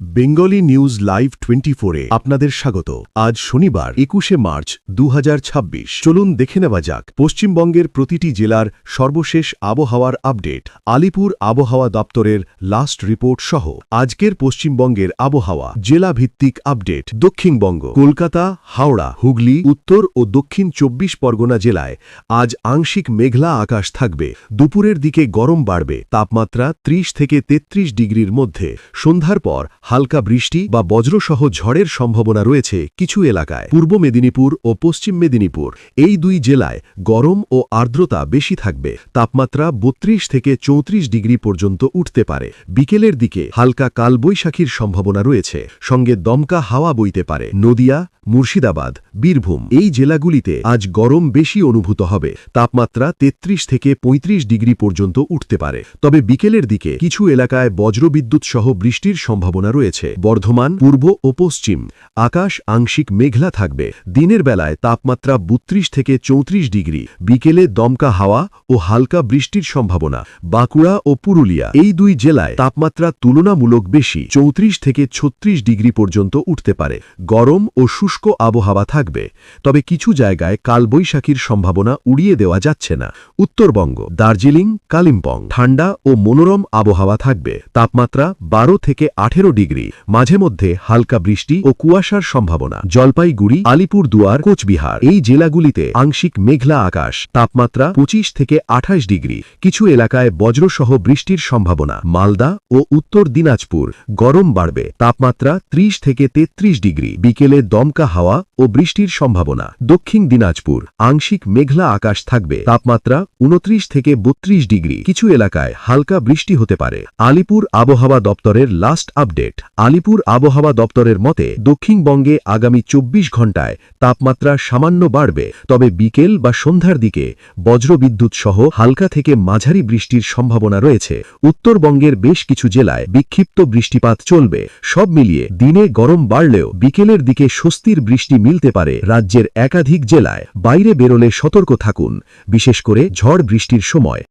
Bengali news live 24-এ আপনাদের স্বাগত। আজ শনিবার 21শে মার্চ 2026। চলুন দেখে নেওয়া যাক পশ্চিমবঙ্গের প্রতিটি জেলার সর্বশেষ আবহাওয়ার আপডেট, আলিপুর আবহাওয়া দপ্তরের লাস্ট রিপোর্ট সহ আজকের পশ্চিমবঙ্গের আবহাওয়া। জেলা ভিত্তিক আপডেট। দক্ষিণবঙ্গ, কলকাতা, হাওড়া, হুগলি, উত্তর ও দক্ষিণ 24 পরগনা জেলায় আজ আংশিক মেঘলা আকাশ থাকবে। দুপুরের দিকে গরম বাড়বে, তাপমাত্রা 30 থেকে 33 ডিগ্রির মধ্যে। সন্ধ্যার পর হালকা বৃষ্টি বা বজ্রসহ ঝড়ের সম্ভাবনা রয়েছে কিছু এলাকায়। পূর্ব মেদিনীপুর ও পশ্চিম মেদিনীপুর এই দুই জেলায় গরম ও আর্দ্রতা বেশি থাকবে। তাপমাত্রা 32 থেকে 34 ডিগ্রি পর্যন্ত উঠতে পারে। বিকেলের দিকে হালকা কালবৈশাখীর সম্ভাবনা রয়েছে, সঙ্গে দমকা হাওয়া বইতে পারে। নদিয়া, মুর্শিদাবাদ, বীরভূম এই জেলাগুলিতে আজ গরম বেশি অনুভূত হবে। তাপমাত্রা 33 থেকে 35 ডিগ্রি পর্যন্ত উঠতে পারে। তবে বিকেলের দিকে কিছু এলাকায় বজ্রবিদ্যুৎ সহ বৃষ্টির সম্ভাবনা রয়েছে। বর্ধমান, পূর্ব ও পশ্চিম আকাশ আংশিক মেঘলা থাকবে। দিনের বেলায় তাপমাত্রা 32 থেকে 34 ডিগ্রি, বিকেলে দমকা হাওয়া ও হালকা বৃষ্টির সম্ভাবনা। বাঁকুড়া ও পুরুলিয়া এই দুই জেলায় তাপমাত্রা তুলনামূলক বেশি, 34 থেকে 36 ডিগ্রি পর্যন্ত উঠতে পারে। গরম ও শুষ্ক আবহাওয়া থাকবে, তবে কিছু জায়গায় কালবৈশাখীর সম্ভাবনা উড়িয়ে দেওয়া যাচ্ছে না। উত্তরবঙ্গ, দার্জিলিং, কালিম্পং ঠান্ডা ও মনোরম আবহাওয়া থাকবে। তাপমাত্রা 12 থেকে 18 ডিগ্রি, মাঝে মধ্যে হালকা বৃষ্টি ও কুয়াশার সম্ভাবনা। জলপাইগুড়ি, আলিপুরদুয়ার, কোচবিহার এই জেলাগুলিতে আংশিক মেঘলা আকাশ। তাপমাত্রা 25 থেকে 28 ডিগ্রি, কিছু এলাকায় বজ্রসহ বৃষ্টির সম্ভাবনা। মালদা ও উত্তর দিনাজপুর গরম বাড়বে। তাপমাত্রা 30 থেকে 33 ডিগ্রি, বিকেলে দমকা হাওয়া ও বৃষ্টির সম্ভাবনা। দক্ষিণ দিনাজপুর আংশিক মেঘলা আকাশ থাকবে। তাপমাত্রা 29 থেকে 32 ডিগ্রি, কিছু এলাকায় হালকা বৃষ্টি হতে পারে। আলিপুর আবহাওয়া দপ্তরের লাস্ট আপডেট। আলিপুর আবহাওয়া দপ্তরের মতে দক্ষিণবঙ্গে আগামী 24 ঘণ্টায় তাপমাত্রা সামান্য বাড়বে, তবে বিকেল বা সন্ধ্যার দিকে বজ্রবিদ্যুৎ সহ হালকা থেকে মাঝারি বৃষ্টির সম্ভাবনা রয়েছে। উত্তরবঙ্গের বেশ কিছু জেলায় বিক্ষিপ্ত বৃষ্টিপাত চলবে। সব মিলিয়ে দিনে গরম বাড়লেও বিকেলের দিকে স্বস্তির বৃষ্টি মিলতে পারে রাজ্যের একাধিক জেলায়। বাইরে বেরোলে সতর্ক থাকুন, বিশেষ করে ঝড় বৃষ্টির সময়।